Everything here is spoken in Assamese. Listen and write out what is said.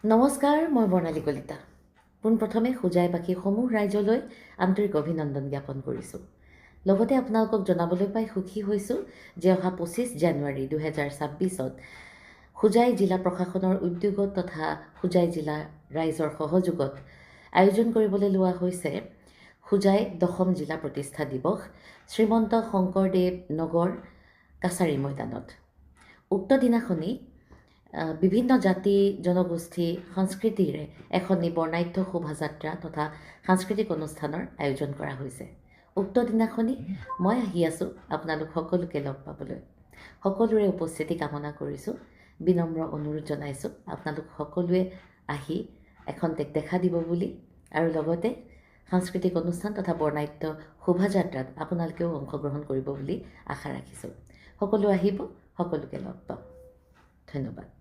নমস্কাৰ, মই বৰ্ণালী কলিতা। পোনপ্ৰথমে হোজাইবাসী সমূহ ৰাইজলৈ আন্তৰিক অভিনন্দন জ্ঞাপন কৰিছোঁ। লগতে আপোনালোকক জনাবলৈ পাই সুখী হৈছোঁ যে অহা 25 জানুৱাৰী 2026ত হোজাই জিলা প্ৰশাসনৰ উদ্যোগত তথা হোজাই জিলা ৰাইজৰ সহযোগত আয়োজন কৰিবলৈ লোৱা হৈছে হোজাই 10ম জিলা প্ৰতিষ্ঠা দিৱস শ্ৰীমন্ত শংকৰদেৱ নগৰ কাছাৰী মৈদানত। উক্ত দিনাখনি বিভিন্ন জাতি জনগোষ্ঠী সংস্কৃতিৰে এখন বৰ্ণাঢ্য শোভাযাত্ৰা তথা সাংস্কৃতিক অনুষ্ঠানৰ আয়োজন কৰা হৈছে। উক্ত দিনাখনি মই আহি আছোঁ আপোনালোক সকলোকে লগ পাবলৈ। সকলোৰে উপস্থিতি কামনা কৰিছোঁ। বিনম্ৰ অনুৰোধ জনাইছোঁ আপোনালোক সকলোৱে আহি এখন দেখা দিব বুলি, আৰু লগতে সাংস্কৃতিক অনুষ্ঠান তথা বৰ্ণাঢ্য শোভাযাত্ৰাত আপোনালোকেও অংশগ্ৰহণ কৰিব বুলি আশা ৰাখিছোঁ। সকলো আহিব, সকলোকে লগ পাম। ধন্যবাদ।